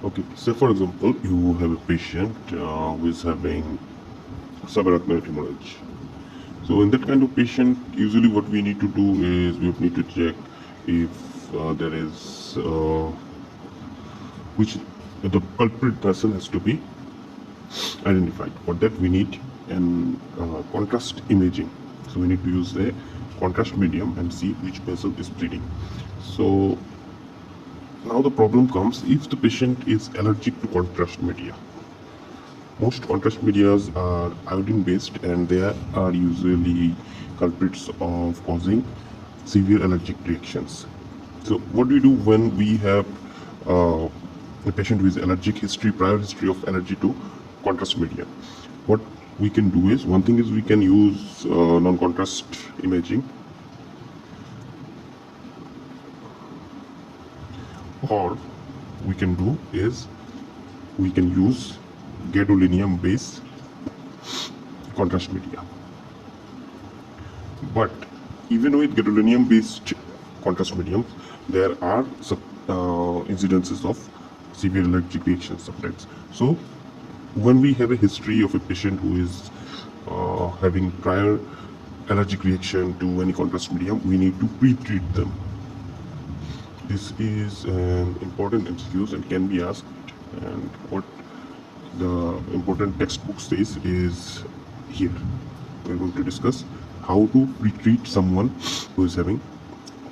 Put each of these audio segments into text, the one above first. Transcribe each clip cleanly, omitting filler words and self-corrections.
Okay, say for example, you have a patient who is having subarachnoid hemorrhage. So in that kind of patient, usually what we need to do is we need to check if there is which the culprit vessel has to be identified. For that we need an contrast imaging. So we need to use a contrast medium and see which vessel is bleeding. So now the problem comes if the patient is allergic to contrast media. Most contrast medias are iodine based and they are usually culprits of causing severe allergic reactions. So what do we do when we have a patient with allergic history, prior history of allergy to contrast media? What we can do is, one thing is we can use non-contrast imaging, or we can do is we can use gadolinium based contrast media. But even with gadolinium based contrast mediums, there are incidences of severe allergic reactions sometimes. So when we have a history of a patient who is having prior allergic reaction to any contrast medium, we need to pre-treat them. This is an important MCQ and can be asked, and what the important textbook says is here. We're going to discuss how to pre-treat someone who is having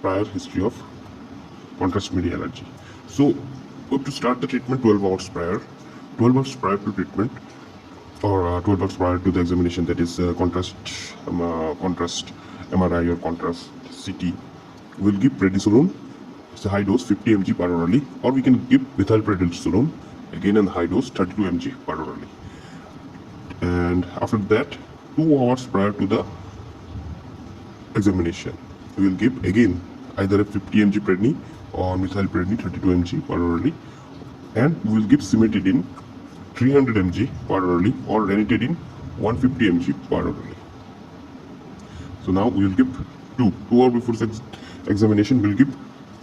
prior history of contrast media allergy. So we have to start the treatment 12 hours prior. 12 hours prior to treatment, or 12 hours prior to the examination, that is contrast MRI or contrast CT. We'll give prednisolone. It's a high dose 50 mg per orally, or we can give methylprednisolone, again in high dose 32 mg per orally. And after that, 2 hours prior to the examination, we will give again either a 50 mg predni or methylpredni 32 mg per orally, and we will give cimetidine 300 mg per orally or ranitidine 150 mg per orally. So now we will give 2 hours before examination. We will give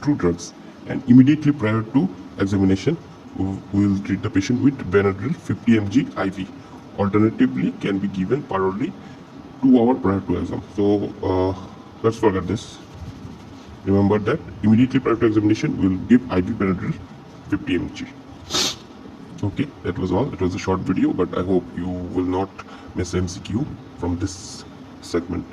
2 drugs, and immediately prior to examination we will treat the patient with Benadryl 50 mg IV. Alternatively, can be given per orally 2 hours prior to exam. So let's forget this. Remember that immediately prior to examination we will give IV Benadryl 50 mg. Okay, that was all. It was a short video, but I hope you will not miss MCQ from this segment.